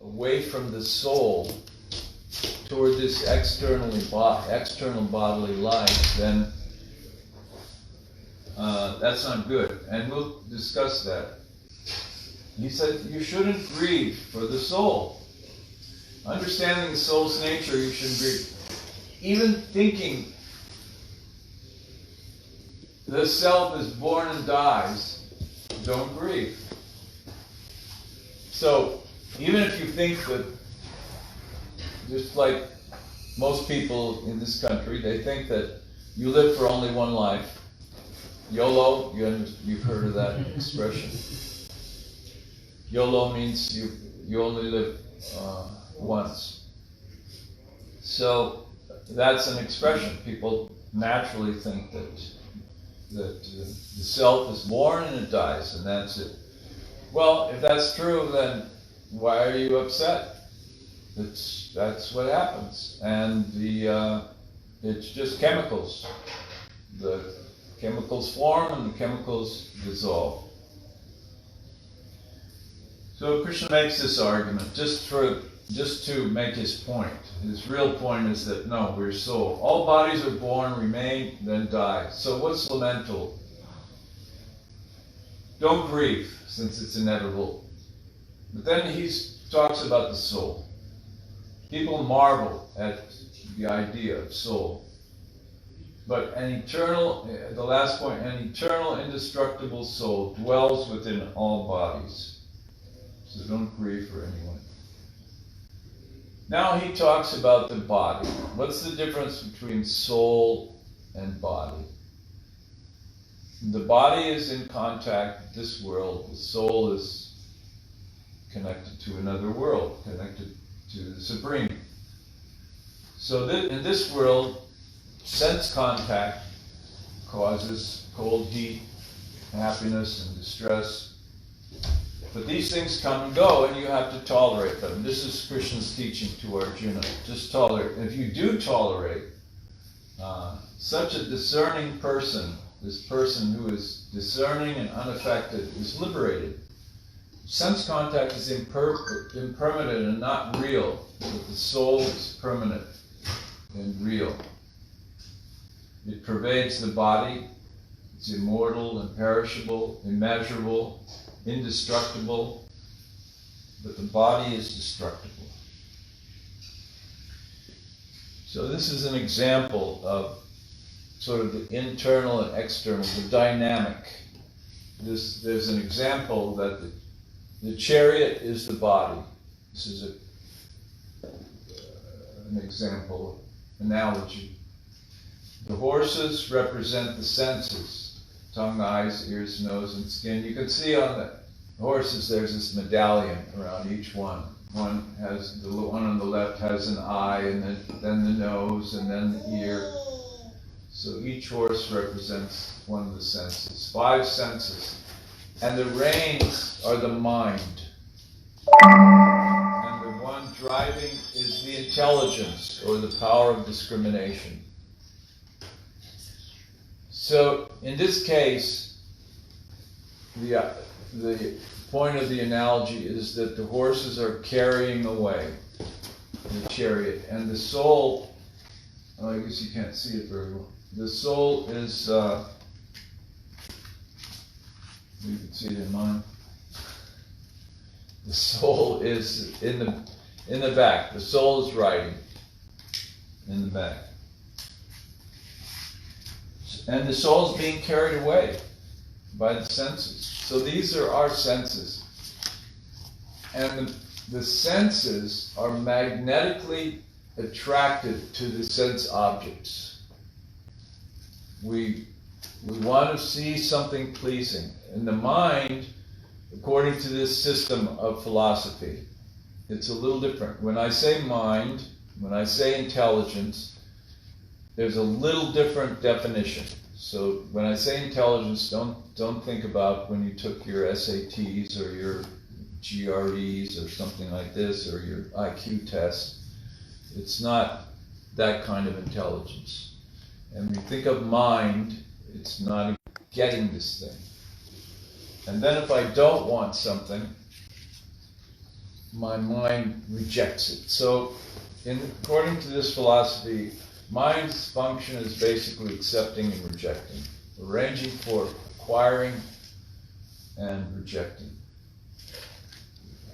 away from the soul toward this external bodily life, then that's not good. And we'll discuss that. He said you shouldn't grieve for the soul. Understanding the soul's nature, you shouldn't grieve. Even thinking the self is born and dies, don't grieve. So, even if you think that, just like most people in this country, they think that you live for only one life. YOLO, you've heard of that expression. YOLO means you only live once. So that's an expression. People naturally think that the self is born and it dies, and that's it. Well, if that's true, then why are you upset? That's what happens, and it's just chemicals. The chemicals form and the chemicals dissolve. So Krishna makes this argument just to make his point. His real point is that no, we're soul. All bodies are born, remain, then die. So what's lamental? Don't grieve, since it's inevitable. But then he talks about the soul. People marvel at the idea of soul. But the last point, an eternal, indestructible soul dwells within all bodies. So don't grieve for anyone. Now he talks about the body. What's the difference between soul and body? The body is in contact with this world. The soul is connected to another world, connected to the Supreme. So in this world, sense contact causes cold, heat, happiness, and distress. But these things come and go, and you have to tolerate them. This is Krishna's teaching to Arjuna. Just tolerate. And if you do tolerate, such a discerning person, this person who is discerning and unaffected, is liberated. Sense contact is impermanent and not real, but the soul is permanent and real. It pervades the body. It's immortal, imperishable, immeasurable, indestructible, but the body is destructible. So this is an example of sort of the internal and external, the dynamic. There's an example that the chariot is the body. This is an example, analogy. The horses represent the senses: tongue, eyes, ears, nose, and skin. You can see on the horses there's this medallion around each one. The one on the left has an eye, and then the nose, and then the ear. So each horse represents one of the senses. 5 senses. And the reins are the mind. And the one driving is the intelligence, or the power of discrimination. So in this case, the point of the analogy is that the horses are carrying away the chariot, and the soul, I guess you can't see it very well. The soul is, you can see it in mine. The soul is in the back. The soul is riding in the back. And the soul is being carried away by the senses. So these are our senses. And the senses are magnetically attracted to the sense objects. We want to see something pleasing. In the mind, according to this system of philosophy, it's a little different. When I say mind, when I say intelligence, there's a little different definition. So when I say intelligence, don't think about when you took your SATs or your GREs or something like this, or your IQ test. It's not that kind of intelligence. And when you think of mind, it's not getting this thing. And then if I don't want something, my mind rejects it. So, according to this philosophy, mind's function is basically accepting and rejecting, arranging for acquiring and rejecting.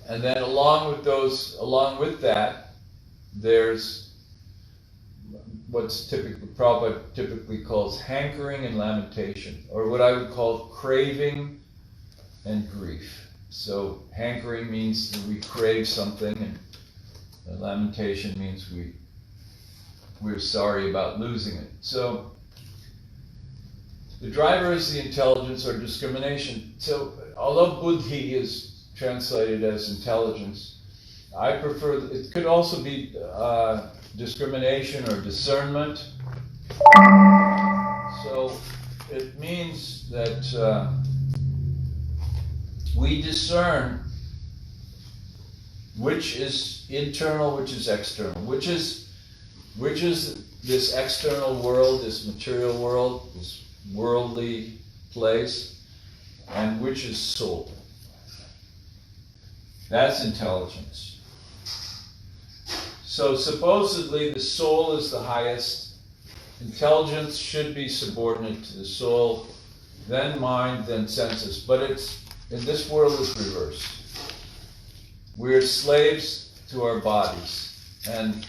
And then along with that, there's what's Prabhupada typically calls hankering and lamentation, or what I would call craving and grief. So hankering means that we crave something, and lamentation means we're sorry about losing it. So the driver is the intelligence or discrimination. So although buddhi is translated as intelligence, I prefer, it could also be discrimination or discernment. So it means that we discern which is internal, which is external, which is this external world, this material world, this worldly place, and which is soul. That's intelligence. So supposedly the soul is the highest. Intelligence should be subordinate to the soul, then mind, then senses. But in this world it's reversed. We're slaves to our bodies. And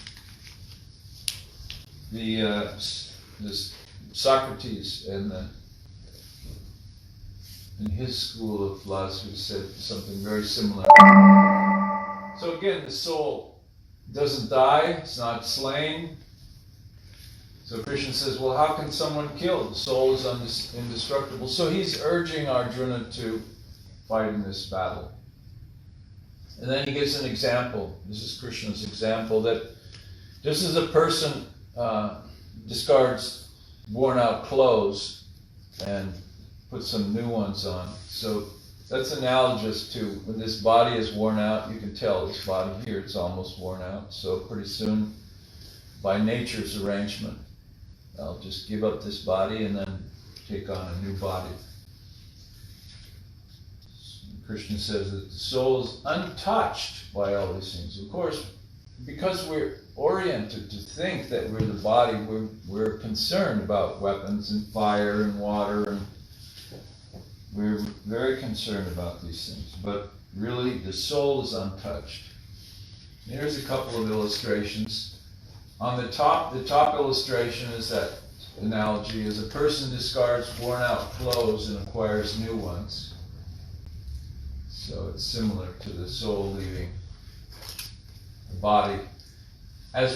this Socrates in his school of philosophy said something very similar. So again, the soul doesn't die, it's not slain. So Krishna says, well, how can someone kill? The soul is indestructible. So he's urging Arjuna to fight in this battle. And then he gives an example. This is Krishna's example, that just as a person discards worn out clothes and puts some new ones on. So that's analogous to when this body is worn out, you can tell this body here, it's almost worn out. So pretty soon, by nature's arrangement, I'll just give up this body and then take on a new body. Krishna says that the soul is untouched by all these things. Of course, because we're oriented to think that we're the body, we're concerned about weapons and fire and water, and we're very concerned about these things. But really, the soul is untouched. Here's a couple of illustrations. On the top illustration is that analogy, is a person discards worn out clothes and acquires new ones. So it's similar to the soul leaving the body. Then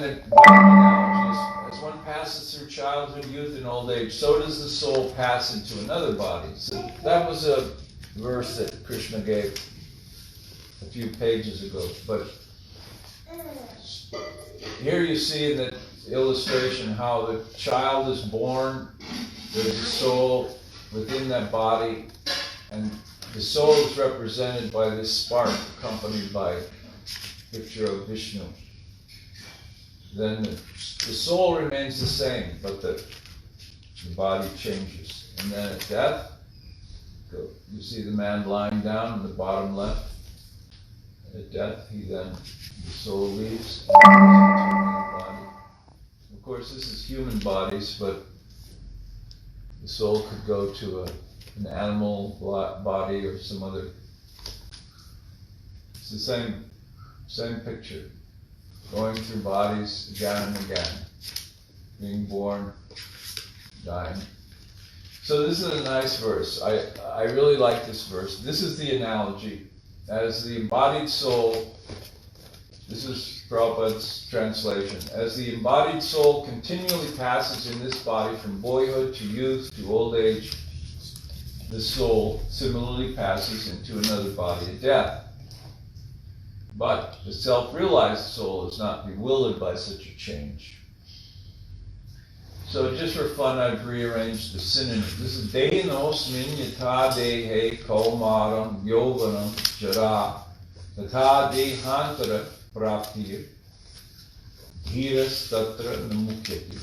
the bottom analogy is, as one passes through childhood, youth, and old age, so does the soul pass into another body. So that was a verse that Krishna gave a few pages ago. But here you see that illustration how the child is born, there's a soul within that body, and the soul is represented by this spark accompanied by a picture of Vishnu. Then the soul remains the same, but the body changes. And then at death, you see the man lying down in the bottom left. At death, the soul leaves and goes into another body. Of course, this is human bodies, but the soul could go to an animal body or some other. It's the same picture. Going through bodies again and again. Being born, dying. So this is a nice verse. I really like this verse. This is the analogy. As the embodied soul, this is Prabhupada's translation, as the embodied soul continually passes in this body from boyhood to youth to old age, the soul similarly passes into another body at death. But the self-realized soul is not bewildered by such a change. So just for fun, I've rearranged the synonyms. This is Dehinosmin yatha dehe kaumaram yovanam jara tatha dehantara praptir dhiras tatra namukyati.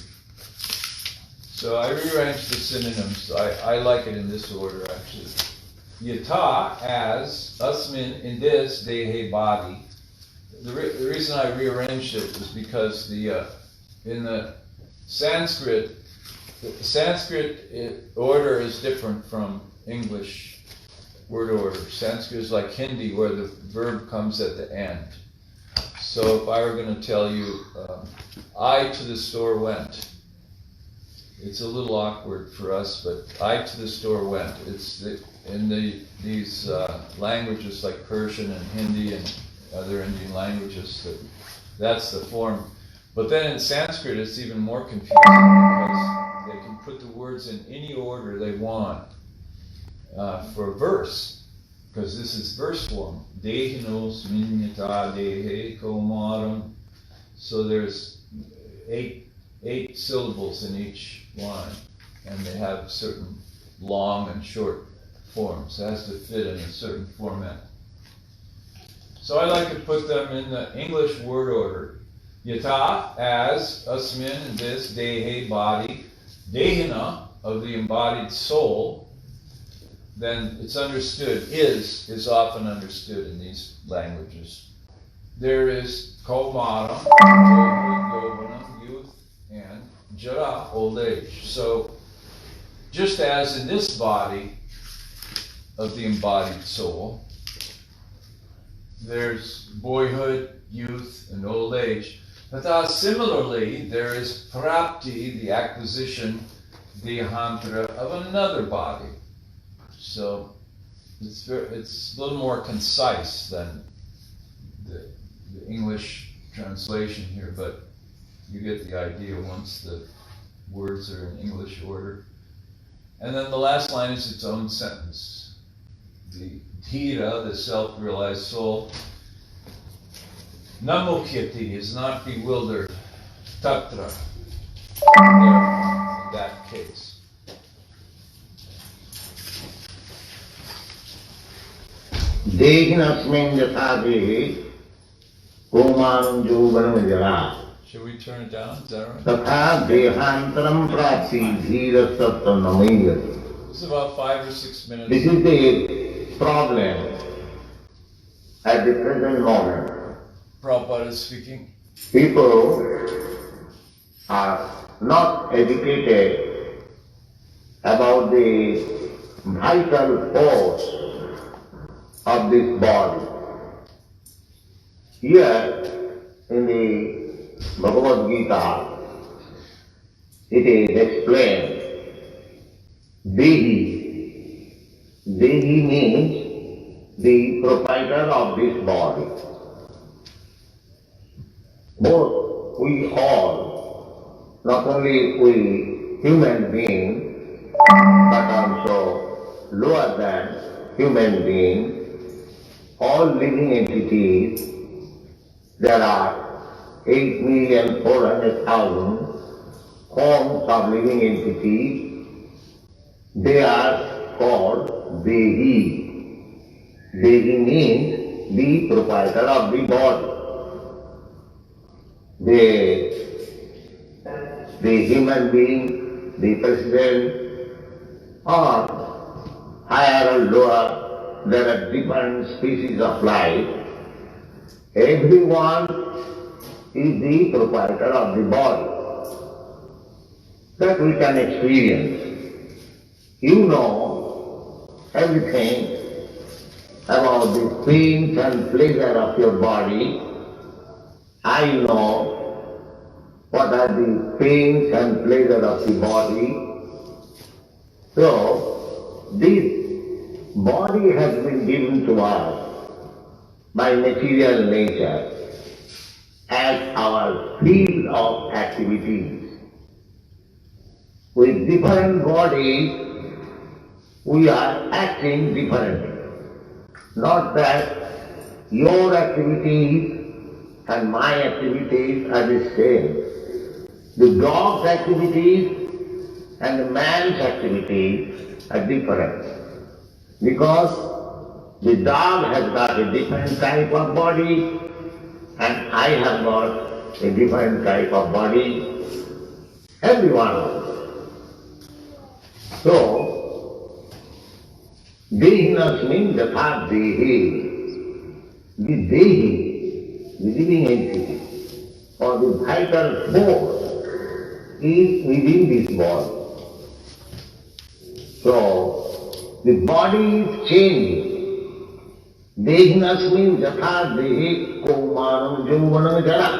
So I rearranged the synonyms. I like it in this order, actually. Yata, as, asmin, in this, dehe, body. The reason I rearranged it is because in the Sanskrit order is different from English word order. Sanskrit is like Hindi, where the verb comes at the end. So if I were going to tell you, I to the store went, it's a little awkward for us, but I to the store went. It's these languages like Persian and Hindi and other Indian languages, that's the form. But then in Sanskrit, it's even more confusing because they can put the words in any order they want for a verse, because this is verse form. Dehinos minyata dehe komaram. So there's eight syllables in each line, and they have certain long and short forms. It has to fit in a certain format. So I like to put them in the English word order. Yata, as, asmin, this, dehe, body, dehina, of the embodied soul, then it's understood, is often understood in these languages. There is kaumaram, yovanam, youth, and jara, old age. So, just as in this body of the embodied soul, there's boyhood, youth, and old age. But similarly, there is prapti, the acquisition, dehantra, of another body. So it's a little more concise than the English translation here, but you get the idea once the words are in English order. And then the last line is its own sentence. The dhira, the self-realized soul, namukyati, is not bewildered, tatra, in that case. Dehinasmin yathadehi komanam jovanam jara. Should we turn it down? Is that right? Tatha dehantaram prapti dhira sattva namayati. This is about 5 or 6 minutes. This is the problem at the present moment. Prabhupada is speaking. People are not educated about the vital force of this body. Here in the Bhagavad Gita, it is explained, Dehi. Dehi means the proprietor of this body. Both we all, not only we human beings, but also lower than human beings, all living entities, there are 8,400,000 forms of living entities. They are called Dehi. Dehi means the proprietor of the body. The human being, the president, or higher or lower, there are different species of life. Everyone is the proprietor of the body. That we can experience. You know everything about the pains and pleasure of your body. I know what are the pains and pleasure of the body. So, this body has been given to us by material nature as our field of activities. With different bodies, we are acting differently. Not that your activities and my activities are the same. The dog's activities and the man's activities are different. Because the dog has got a different type of body and I have got a different type of body. Every one of us. So, Dehinasmin yatha dehi. The dehi, the living entity, or the vital force is within this body. So, the body is changing. Dehinasmin yatha dehi kaumaram yauvanam jara.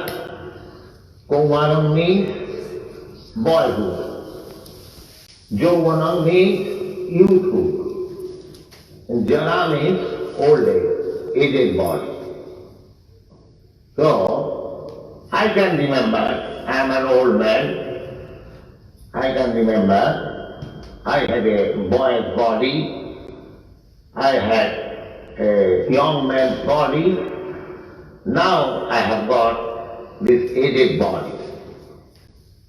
Kaumaram means boyhood. Yauvanam means youthhood. And jara means old age, aged body. So, I can remember, I am an old man, I can remember I had a boy's body, I had a young man's body, now I have got this aged body.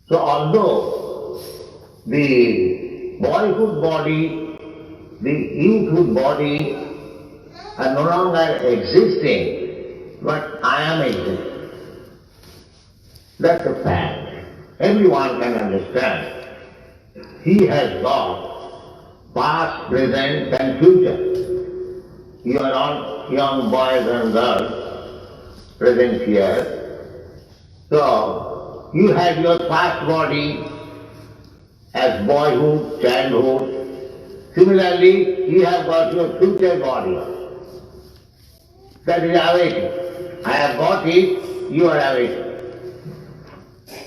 So although the boyhood body, the youthhood body are no longer existing, but I am existing. That's a fact. Everyone can understand. He has got past, present and future. You are all young boys and girls present here. So, you had your past body as boyhood, childhood. Similarly, you have got your future body. That is awaiting. I have got it, you are awaiting.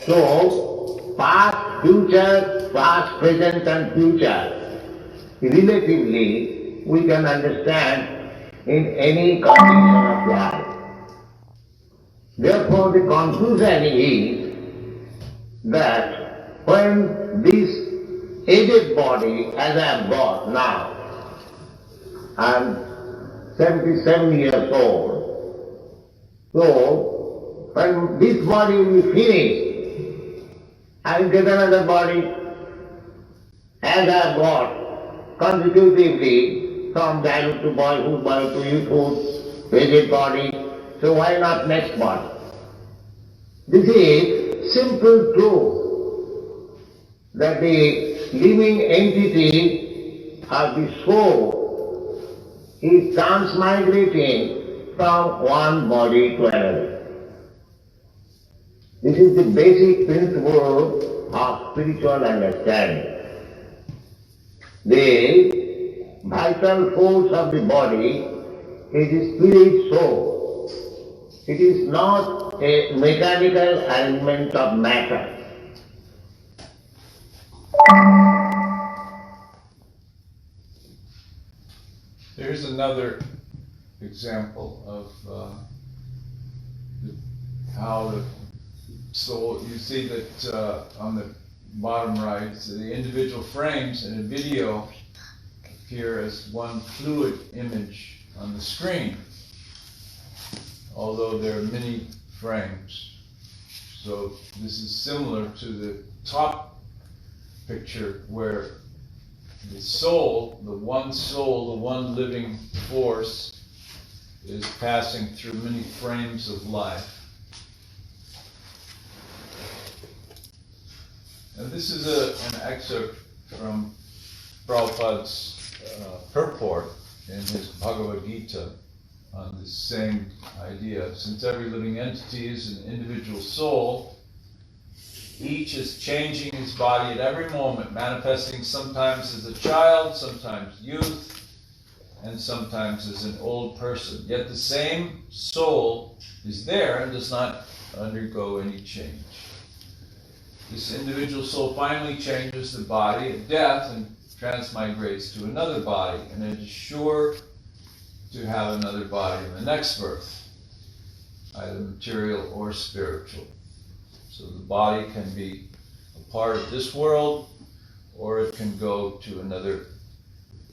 So, past, future, past, present and future, relatively we can understand in any condition of life. Therefore, the conclusion is that when this aged body, as I have got now, I am 77 years old, so when this body will be finished, I will get another body, as I have got consecutively from childhood to boyhood, boyhood to youthhood, aged body, so why not next body? This is simple truth that the living entity of the soul is transmigrating from one body to another. This is the basic principle of spiritual understanding. The vital force of the body is the spirit soul. It is not a mechanical arrangement of matter. Here's another example of how the soul, you see that on the bottom right, so the individual frames in a video appear as one fluid image on the screen, although there are many frames. So this is similar to the top picture where the soul, the one living force, is passing through many frames of life. And this is an excerpt from Prabhupada's purport in his Bhagavad Gita on this same idea. Since every living entity is an individual soul, each is changing his body at every moment, manifesting sometimes as a child, sometimes youth, and sometimes as an old person. Yet the same soul is there and does not undergo any change. This individual soul finally changes the body at death and transmigrates to another body, and it is sure to have another body in the next birth, either material or spiritual. So the body can be a part of this world, or it can go to another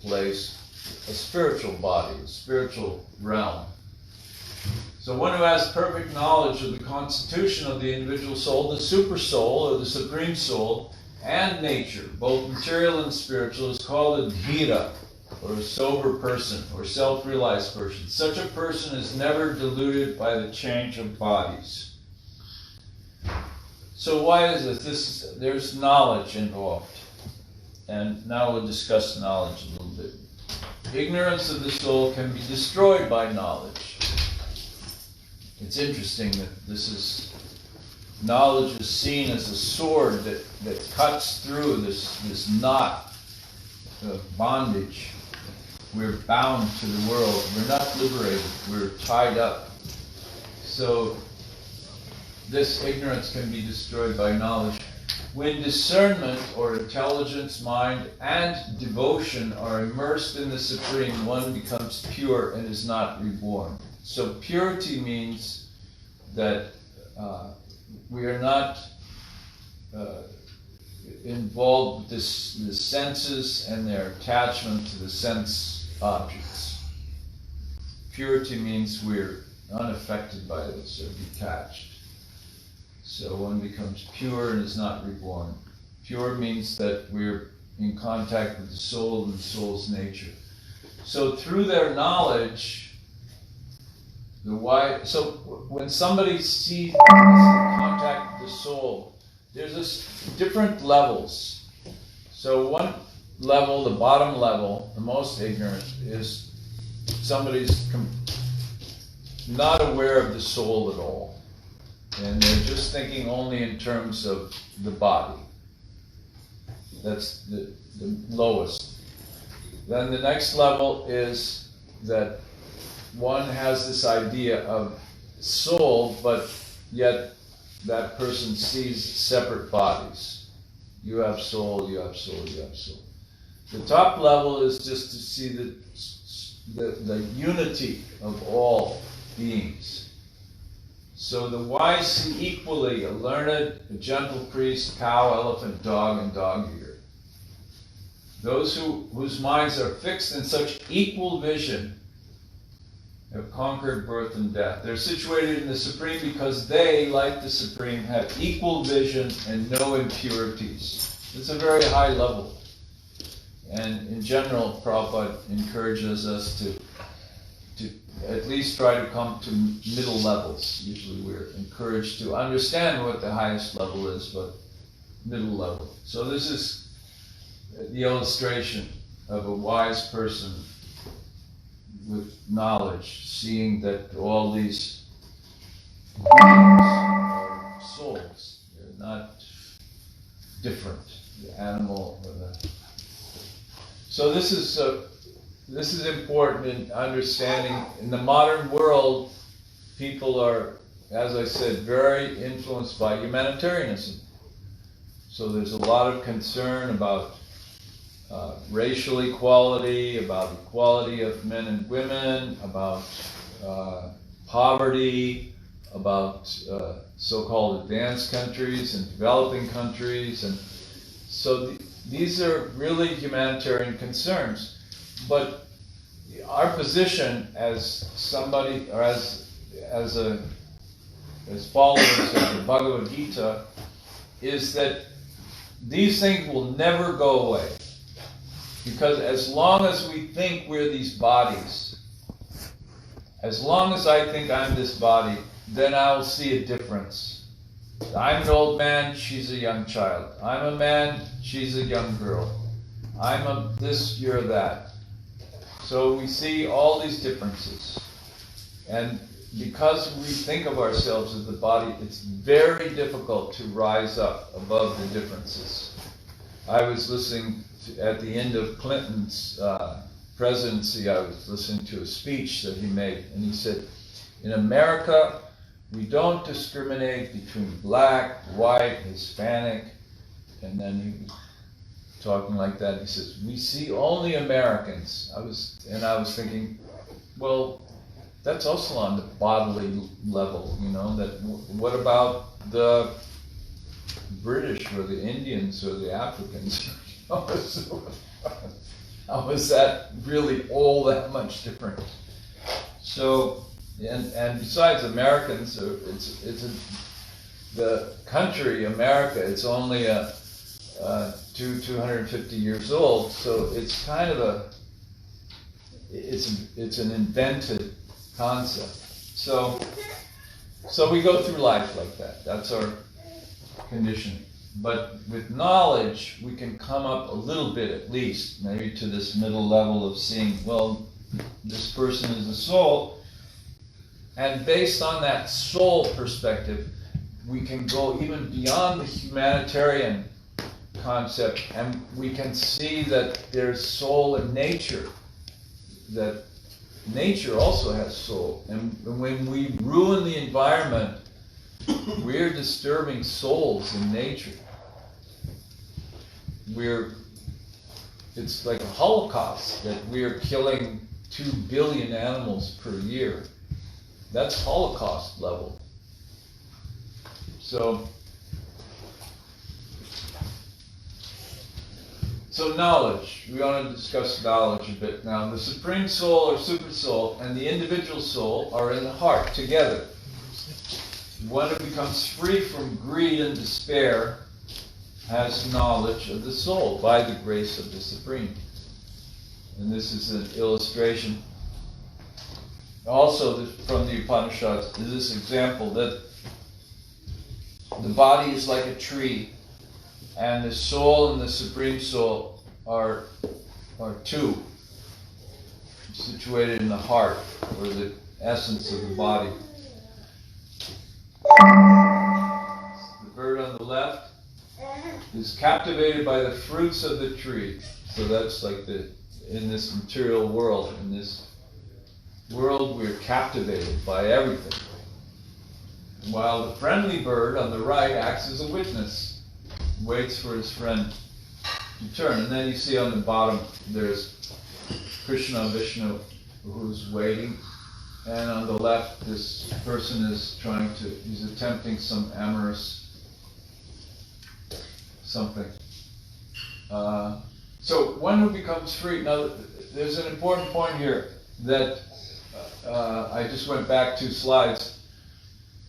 place, a spiritual body, a spiritual realm. So one who has perfect knowledge of the constitution of the individual soul, the super soul or the supreme soul, and nature, both material and spiritual, is called a dhira, or a sober person, or self-realized person. Such a person is never deluded by the change of bodies. So why is this? There's knowledge involved. And now we'll discuss knowledge a little bit. ignorance of the soul can be destroyed by knowledge. It's interesting that knowledge is seen as a sword that cuts through this knot of bondage. We're bound to the world. We're not liberated. We're tied up. So this ignorance can be destroyed by knowledge. When discernment or intelligence, mind, and devotion are immersed in the Supreme, one becomes pure and is not reborn. So purity means that we are not involved with the senses and their attachment to the sense objects. Purity means we're unaffected by this or detached. So one becomes pure and is not reborn. Pure means that we're in contact with the soul and the soul's nature. So through their knowledge, so when somebody sees contact with the soul, there's different levels. So one level, the bottom level, the most ignorant, is somebody's not aware of the soul at all. And they're just thinking only in terms of the body. That's the lowest. Then the next level is that one has this idea of soul, but yet that person sees separate bodies. You have soul, you have soul, you have soul. The top level is just to see the unity of all beings. So the wise see equally a learned, a gentle priest, cow, elephant, dog, and dog-eater. Those whose minds are fixed in such equal vision have conquered birth and death. They're situated in the Supreme because they, like the Supreme, have equal vision and no impurities. It's a very high level. And in general, Prabhupada encourages us to at least try to come to middle levels. Usually we're encouraged to understand what the highest level is, but middle level. So this is the illustration of a wise person with knowledge, seeing that all these beings are souls. They're not different, the animal or the... So this is important in understanding. In the modern world, people are, as I said, very influenced by humanitarianism. So there's a lot of concern about racial equality, about equality of men and women, about poverty, about so-called advanced countries and developing countries. And so these are really humanitarian concerns. But our position as somebody, or as followers of the Bhagavad Gita, is that these things will never go away. Because as long as we think we're these bodies, as long as I think I'm this body, then I'll see a difference. I'm an old man, she's a young child. I'm a man, she's a young girl. I'm a this, you're that. So we see all these differences. And because we think of ourselves as the body, it's very difficult to rise up above the differences. I was listening at the end of Clinton's presidency, I was listening to a speech that he made, and he said, in America, we don't discriminate between black, white, Hispanic, and then he was talking like that. He says, we see only Americans. I was thinking, well, that's also on the bodily level, that what about the British or the Indians or the Africans? How is that really all that much different? So, and besides Americans, the country America, it's only 250 years old, so it's kind of it's an invented concept. So we go through life like that. That's our condition. But with knowledge, we can come up a little bit at least, maybe to this middle level of seeing, well, this person is a soul. And based on that soul perspective, we can go even beyond the humanitarian concept, and we can see that there's soul in nature, that nature also has soul. And when we ruin the environment, we're disturbing souls in nature. It's like a holocaust, that we're killing 2 billion animals per year. That's Holocaust level. So knowledge. We want to discuss knowledge a bit now. The Supreme Soul or Super Soul and the individual soul are in the heart together. One who becomes free from greed and despair has knowledge of the soul by the grace of the Supreme. And this is an illustration. Also from the Upanishads is this example that the body is like a tree, and the soul and the Supreme Soul are two, situated in the heart, or the essence of the body. The bird on the left is captivated by the fruits of the tree. So that's like in this material world, in this world we're captivated by everything. While the friendly bird on the right acts as a witness, waits for his friend to turn. And then you see on the bottom there's Krishna and Vishnu who's waiting. And on the left this person is he's attempting some amorous something. So one who becomes free. Now there's an important point here that I just went back 2 slides.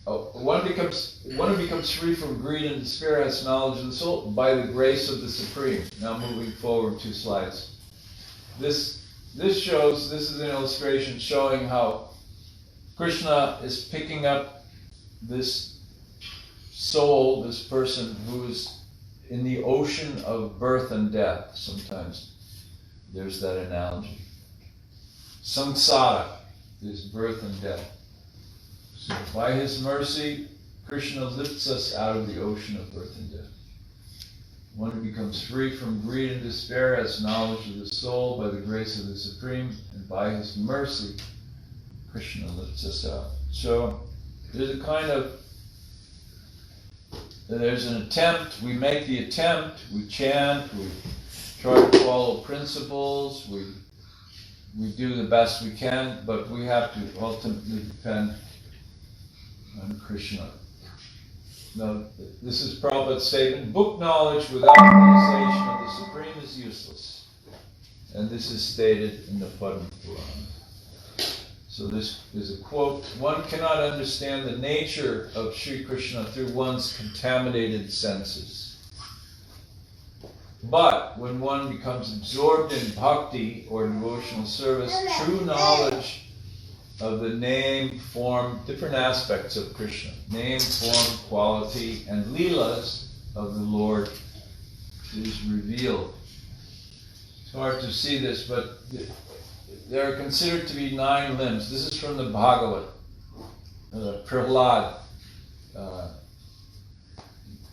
One who becomes free from greed and despair has knowledge of the soul by the grace of the Supreme. Now moving forward 2 slides. This is an illustration showing how Krishna is picking up this soul, this person who is in the ocean of birth and death. Sometimes there's that analogy. Samsara is birth and death. So by his mercy, Krishna lifts us out of the ocean of birth and death. One who becomes free from greed and despair has knowledge of the soul by the grace of the Supreme, and by his mercy, Krishna lifts us out. So there's an attempt, we make the attempt, we chant, we try to follow principles, we do the best we can, but we have to ultimately depend on Krishna. Now, this is Prabhupada's statement: book knowledge without realization of the Supreme is useless. And this is stated in the Padma Purana. So this is a quote: one cannot understand the nature of Sri Krishna through one's contaminated senses. But when one becomes absorbed in bhakti or devotional service, true knowledge of the name, form, different aspects of Krishna, name, form, quality, and leelas of the Lord is revealed. It's hard to see this, but there are considered to be 9 limbs. This is from the Bhagavad. Prahlad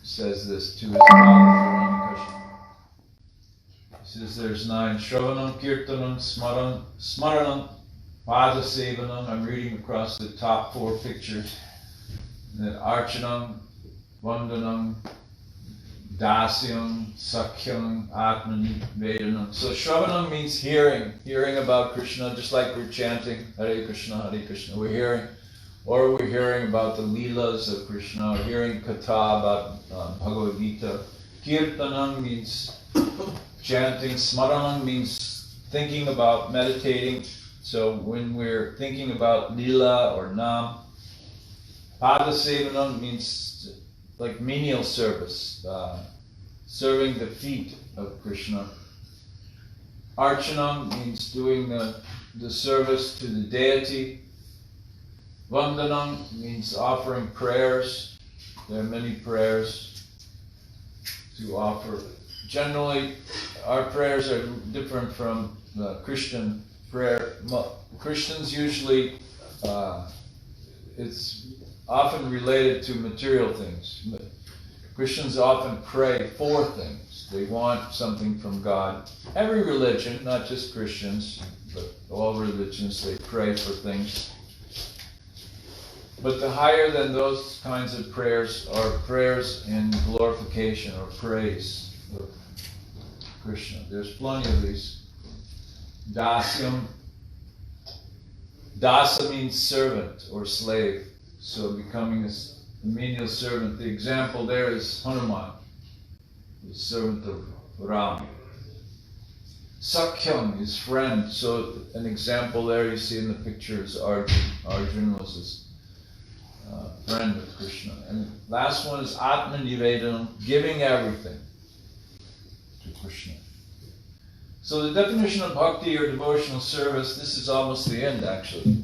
says this to his father, Krishna. He says there's 9. Shravanam, Kirtanam, Smaranam, Pada Sevanam. I'm reading across the top 4 pictures. And then Archanam, Vandanam, Dasyam, Sakhyam, Atmani, Vedanam. So Shravanam means hearing about Krishna, just like we're chanting Hare Krishna, we're hearing. Or we're hearing about the Leelas of Krishna, or hearing Katha about Bhagavad Gita. Kirtanam means chanting. Smaranam means thinking about, meditating. So when we're thinking about Leela or Nam, Pada Sevanam means like menial service, serving the feet of Krishna. Archanam means doing the service to the deity. Vandanam means offering prayers. There are many prayers. to offer. Generally, our prayers are different from the Christian prayer. Christians usually, it's often related to material things. Christians often pray for things. They want something from God. Every religion, not just Christians, but all religions, they pray for things. But the higher than those kinds of prayers are prayers in glorification or praise of Krishna. There's plenty of these. Dasyam. Dasa means servant or slave. So becoming a menial servant. The example there is Hanuman, the servant of Ram. Sakhyam is friend. So an example there you see in the picture is Arjun. Arjun was his friend of Krishna. And last one is Atma Nivedanam, giving everything to Krishna. So the definition of bhakti or devotional service, this is almost the end actually.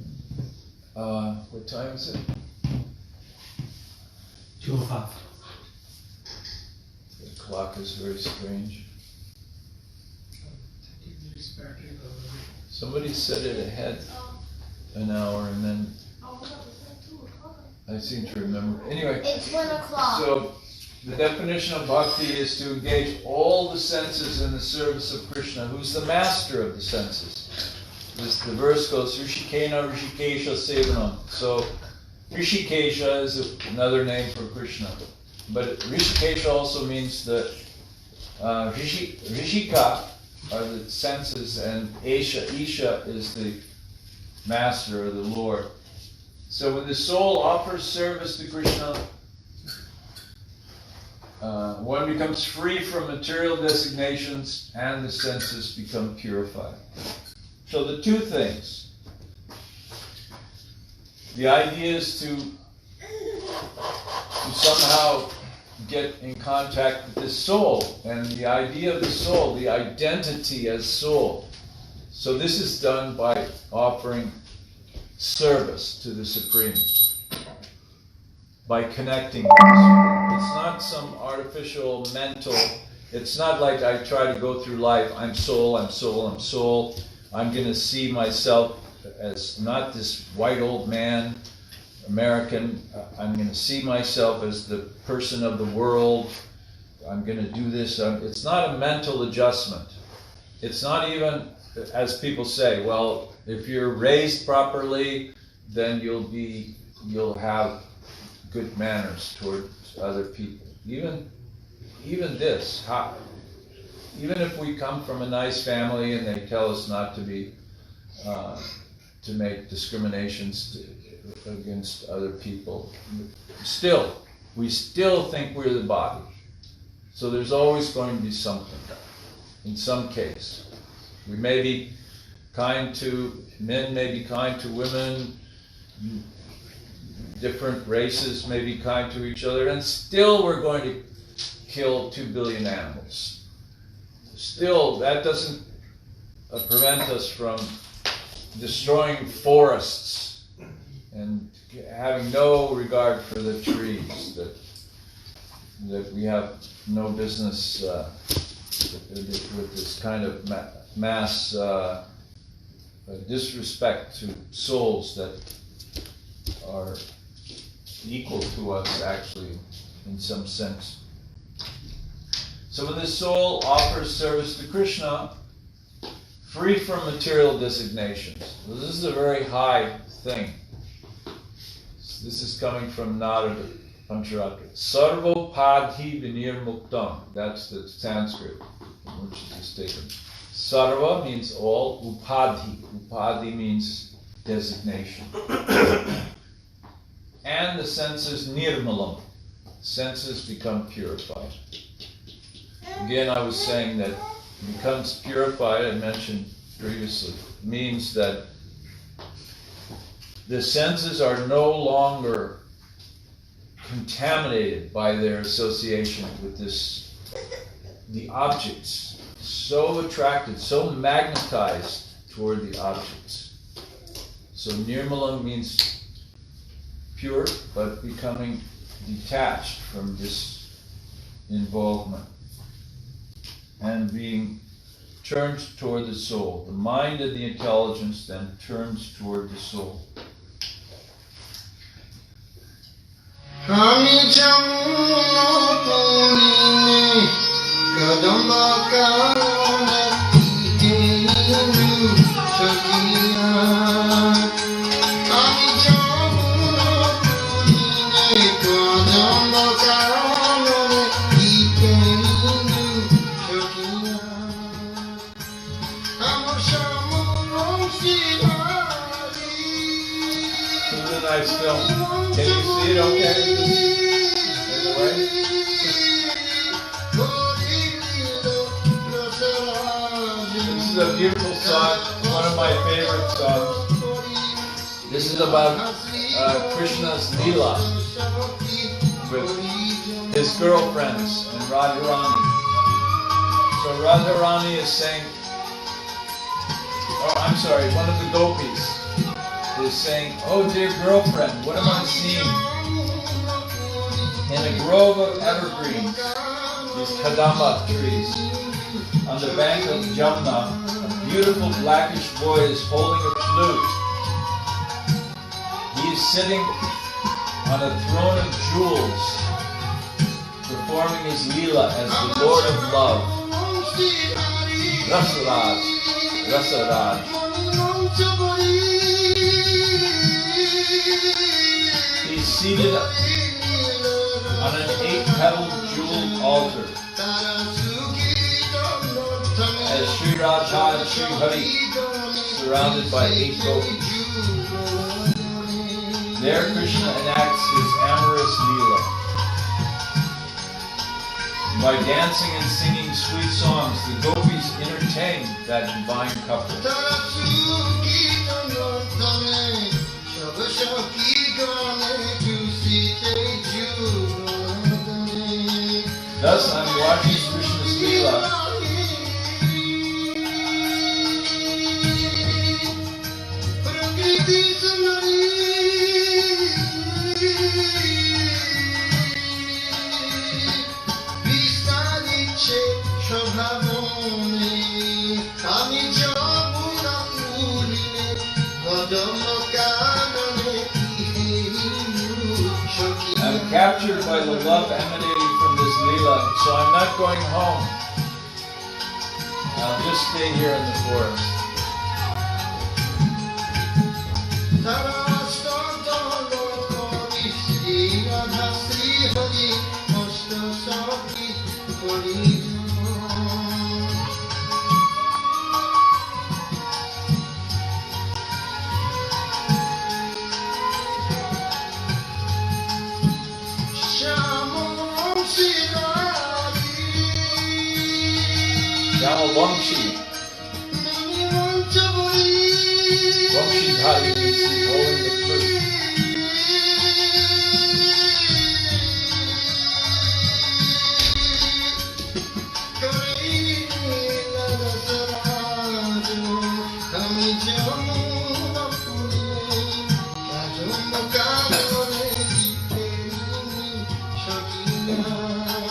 What time is it? 2:05. The clock is very strange. Somebody set it ahead an hour and then I seem to remember. Anyway, It's 1 o'clock. so the definition of bhakti is to engage all the senses in the service of Krishna, who's the master of the senses. The verse goes, Rishikena Rishikesha Sevanam. So Rishikesha is another name for Krishna. But Rishikesha also means that Rishika are the senses and Isha is the master or the Lord. So when the soul offers service to Krishna, one becomes free from material designations and the senses become purified. So the two things. The idea is to somehow get in contact with the soul, and the idea of the soul, the identity as soul. So this is done by offering service to the Supreme, by connecting with the Supreme. It's not some artificial mental, it's not like I try to go through life, I'm soul, I'm soul, I'm soul. I'm going to see myself as not this white old man, American. I'm going to see myself as the person of the world. I'm going to do this. It's not a mental adjustment. It's not even, as people say, well, if you're raised properly, then you'll have good manners towards other people. Even this, even if we come from a nice family and they tell us not to be, to make discriminations against other people, we still think we're the body. So there's always going to be something, in some case. We may be kind to men, may be kind to women, different races may be kind to each other, and still we're going to kill 2 billion animals. Still, that doesn't prevent us from destroying forests and having no regard for the trees, that we have no business with this kind of mass disrespect to souls that are equal to us, actually, in some sense. So when the soul offers service to Krishna, free from material designations. Well, this is a very high thing. This is coming from Narada Pancharattra. Sarvo padhi vinir muktam. That's the Sanskrit from which it is taken. Sarva means all. Upadhi. Upadhi means designation. And the senses nirmalam. Senses become purified. Again, I was saying that becomes purified, I mentioned previously, means that the senses are no longer contaminated by their association with the objects, so attracted, so magnetized toward the objects. So nirmalam means pure, but becoming detached from this involvement. and being turned toward the soul. The mind and the intelligence then turns toward the soul. Nice film. Can you see it okay? In the way? This is a beautiful song, one of my favorite songs. This is about Krishna's Leela with his girlfriends and Radharani. So Radharani is saying, oh, I'm sorry, one of the gopis is saying, oh dear girlfriend, what am I seeing? In a grove of evergreens, these kadamba trees, on the bank of Jamna, a beautiful blackish boy is holding a flute. He is sitting on a throne of jewels, performing his leela as the Lord of Love. Rasaraj, Rasaraj. He's seated on an 8-petaled jeweled altar as Sri Radha and Sri Hari, surrounded by 8 gopis. There Krishna enacts his amorous leela. By dancing and singing sweet songs, the gopis entertain that divine couple. Thus, I'm watching Krishna's leela. I'm captured by the love emanating from this leela, so I'm not going home. I'll just stay here in the forest. Vamshi. Vamshi Dhari means he's holding the flute.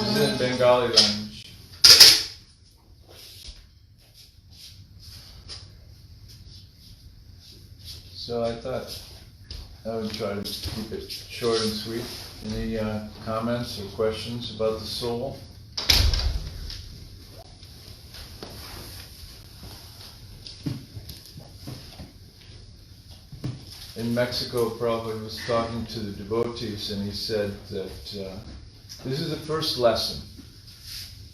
This is in Bengali language. So I thought I would try to keep it short and sweet. Any comments or questions about the soul? In Mexico, Prabhu was talking to the devotees and he said that this is the first lesson.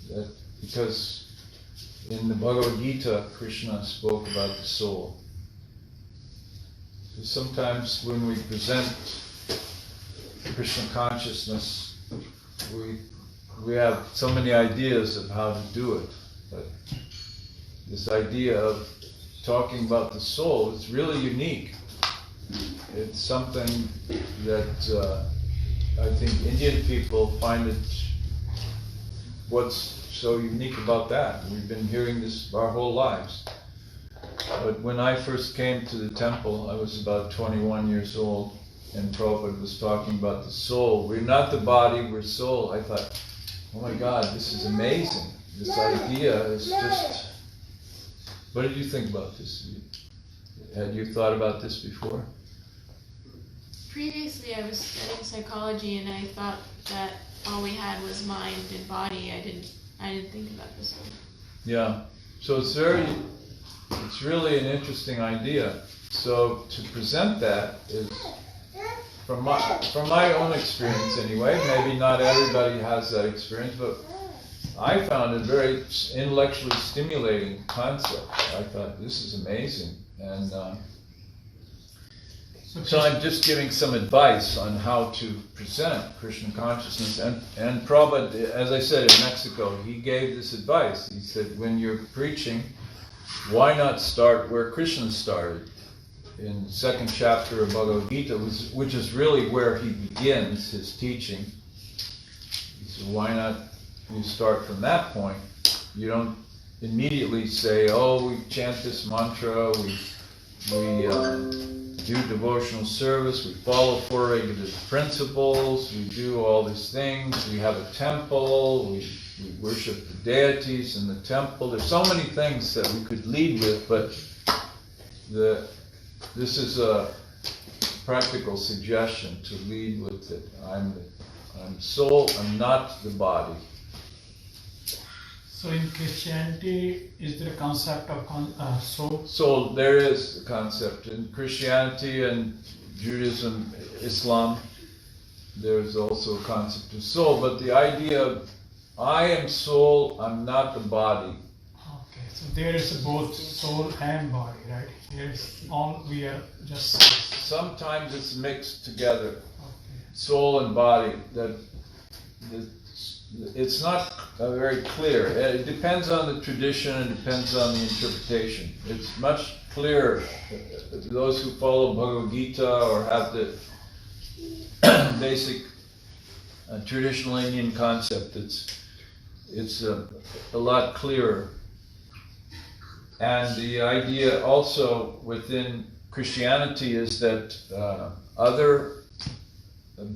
That because in the Bhagavad Gita, Krishna spoke about the soul. Sometimes when we present Krishna consciousness, we have so many ideas of how to do it, but this idea of talking about the soul is really unique. It's something that I think Indian people find it, what's so unique about that? We've been hearing this our whole lives. But when I first came to the temple, I was about 21 years old, and Prabhupada was talking about the soul. We're not the body, we're soul. I thought, oh my God, this is amazing. this idea is just... What did you think about this? Had you thought about this before? Previously, I was studying psychology, and I thought that all we had was mind and body. I didn't think about this one. Yeah. So it's really an interesting idea. So to present that is, from my own experience anyway, maybe not everybody has that experience, but I found it very intellectually stimulating concept. I thought, this is amazing. And so I'm just giving some advice on how to present Krishna consciousness. And Prabhu, as I said, in Mexico, he gave this advice. He said, when you're preaching, why not start where Krishna started? In the second chapter of Bhagavad Gita, which is really where he begins his teaching. He said, why not you start from that point? You don't immediately say, oh, we chant this mantra, we do devotional service, we follow four regulative principles, we do all these things, we have a temple, we worship the deities in the temple. There's so many things that we could lead with, but this is a practical suggestion to lead with it. I'm soul, I'm not the body. So in Christianity, is there a concept of soul? So there is a concept in Christianity and Judaism, Islam. There's also a concept of soul, but the idea of I am soul, I'm not the body. Okay, so there is both soul and body, right? We are just soul. Sometimes it's mixed together, Okay. soul and body. It's not very clear. It depends on the tradition and depends on the interpretation. It's much clearer. Those who follow Bhagavad Gita or have the basic traditional Indian concept, it's a lot clearer. And the idea also within Christianity is that other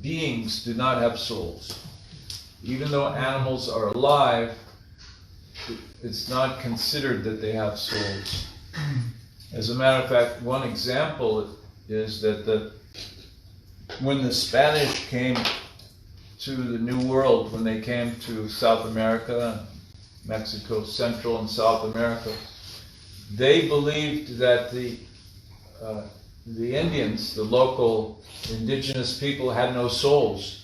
beings do not have souls. Even though animals are alive, it's not considered that they have souls. As a matter of fact, one example is that when the Spanish came to the New World, when they came to South America, Mexico, Central and South America, they believed that the Indians, the local indigenous people, had no souls.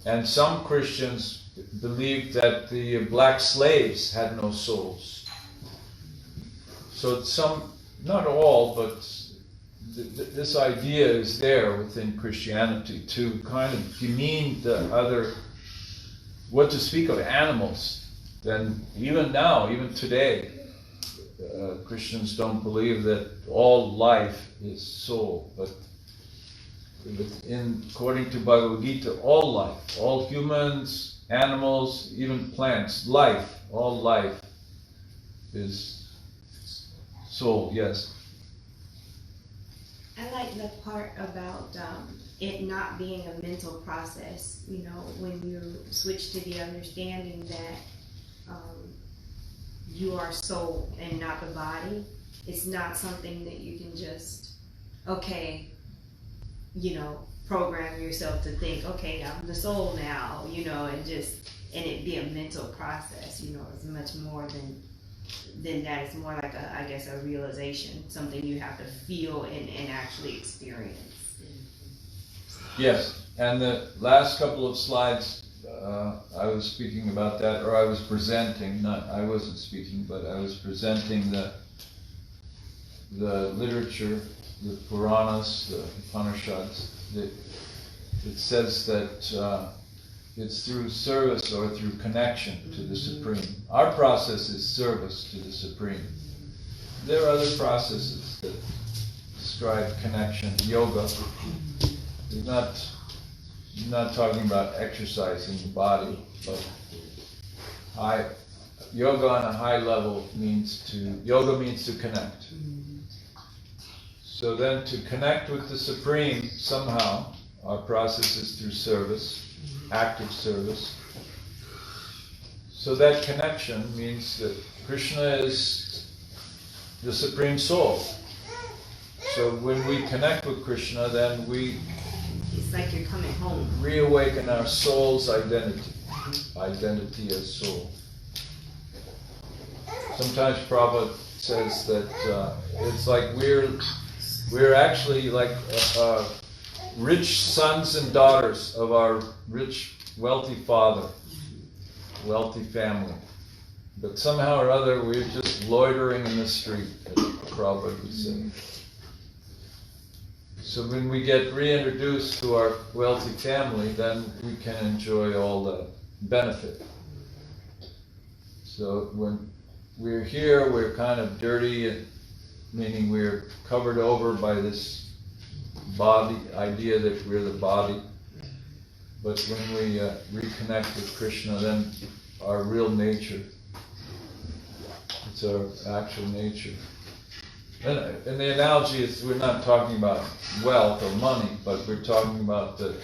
And some Christians believed that the black slaves had no souls. So not all, but this idea is there within Christianity to kind of demean the other, what to speak of animals. Then even now, even today, Christians don't believe that all life is soul, but according to Bhagavad Gita, all life, all humans, animals, even plants, all life is soul, yes. I like the part about it not being a mental process, when you switch to the understanding that you are soul and not the body. It's not something that you can just, program yourself to think, okay, I'm the soul now, and it be a mental process, it's much more than that. It's more like a realization, something you have to feel and actually experience. Yes, and the last couple of slides, I was speaking about that, or I was presenting, I wasn't speaking, but I was presenting the literature, the Puranas, the Upanishads. It says that it's through service or through connection to the Supreme. Our process is service to the Supreme. There are other processes that describe connection. Yoga. You're not talking about exercising the body, but yoga on a high level means to connect. So then to connect with the Supreme somehow, our process is through service, active service. So that connection means that Krishna is the Supreme Soul. So when we connect with Krishna, then we It's like you're coming home. reawaken our soul's identity as soul. Sometimes Prabhupada says that it's like we're actually like rich sons and daughters of our rich, wealthy father, wealthy family. But somehow or other, we're just loitering in the street, as Prabhupada would say. So when we get reintroduced to our wealthy family, then we can enjoy all the benefit. So when we're here, we're kind of dirty, meaning we're covered over by this body, idea that we're the body. But when we reconnect with Krishna, then our real nature, it's our actual nature. And the analogy is we're not talking about wealth or money, but we're talking about that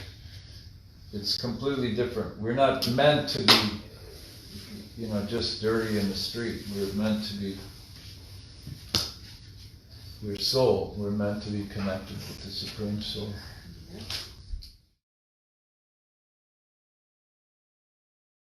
it's completely different. We're not meant to be, just dirty in the street. We're meant to be, we're soul. We're meant to be connected with the Supreme Soul.